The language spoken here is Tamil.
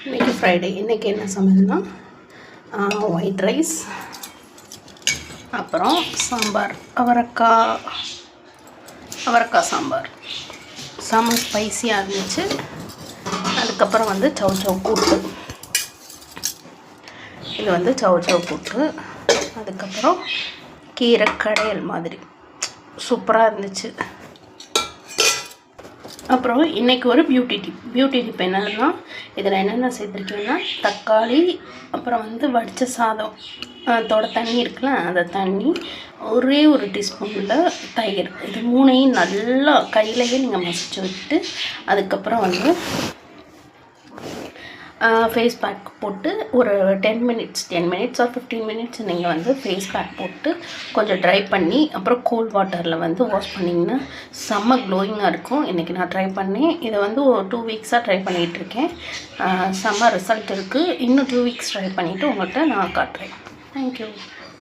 இன்றைக்கி ஃப்ரைடே. இன்றைக்கி என்ன சமையல்னா ஒயிட் ரைஸ், அப்புறம் சாம்பார், அவரைக்காய் சாம்பார். செம்ம ஸ்பைஸியாக இருந்துச்சு. அதுக்கப்புறம் வந்து சவ் கூட்டு. இது வந்து சவ் கூட்டு. அதுக்கப்புறம் கீரை கடையல் மாதிரி சூப்பராக இருந்துச்சு. அப்புறம் இன்றைக்கி ஒரு பியூட்டி டிப் என்னன்னா, இதில் என்னென்ன சேர்த்துருக்கீங்கன்னா, தக்காளி, அப்புறம் வந்து வடித்த சாதம் தோட தண்ணி இருக்குல்ல, அந்த தண்ணி, ஒரே ஒரு டீஸ்பூனில் தயிர். இது மூணையும் நல்லா கையிலையே நீங்கள் மசிச்சு விட்டு, அதுக்கப்புறம் வந்து ஃபேஸ் பேக் போட்டு ஒரு 10 மினிட்ஸ் ஆர் 15 மினிட்ஸ் நீங்கள் வந்து ஃபேஸ் பேக் போட்டு கொஞ்சம் ட்ரை பண்ணி, அப்புறம் கோல்ட் வாட்டரில் வந்து வாஷ் பண்ணிங்கன்னா செம்ம க்ளோயிங்காக இருக்கும். இன்றைக்கி நான் ட்ரை பண்ணேன். இதை வந்து ஒரு 2 வீக்ஸாக ட்ரை பண்ணிகிட்ருக்கேன். செம்ம ரிசல்ட் இருக்குது. இன்னும் 2 வீக்ஸ் ட்ரை பண்ணிவிட்டு உங்கள்கிட்ட நான் காட்டுறேன். தேங்க்யூ.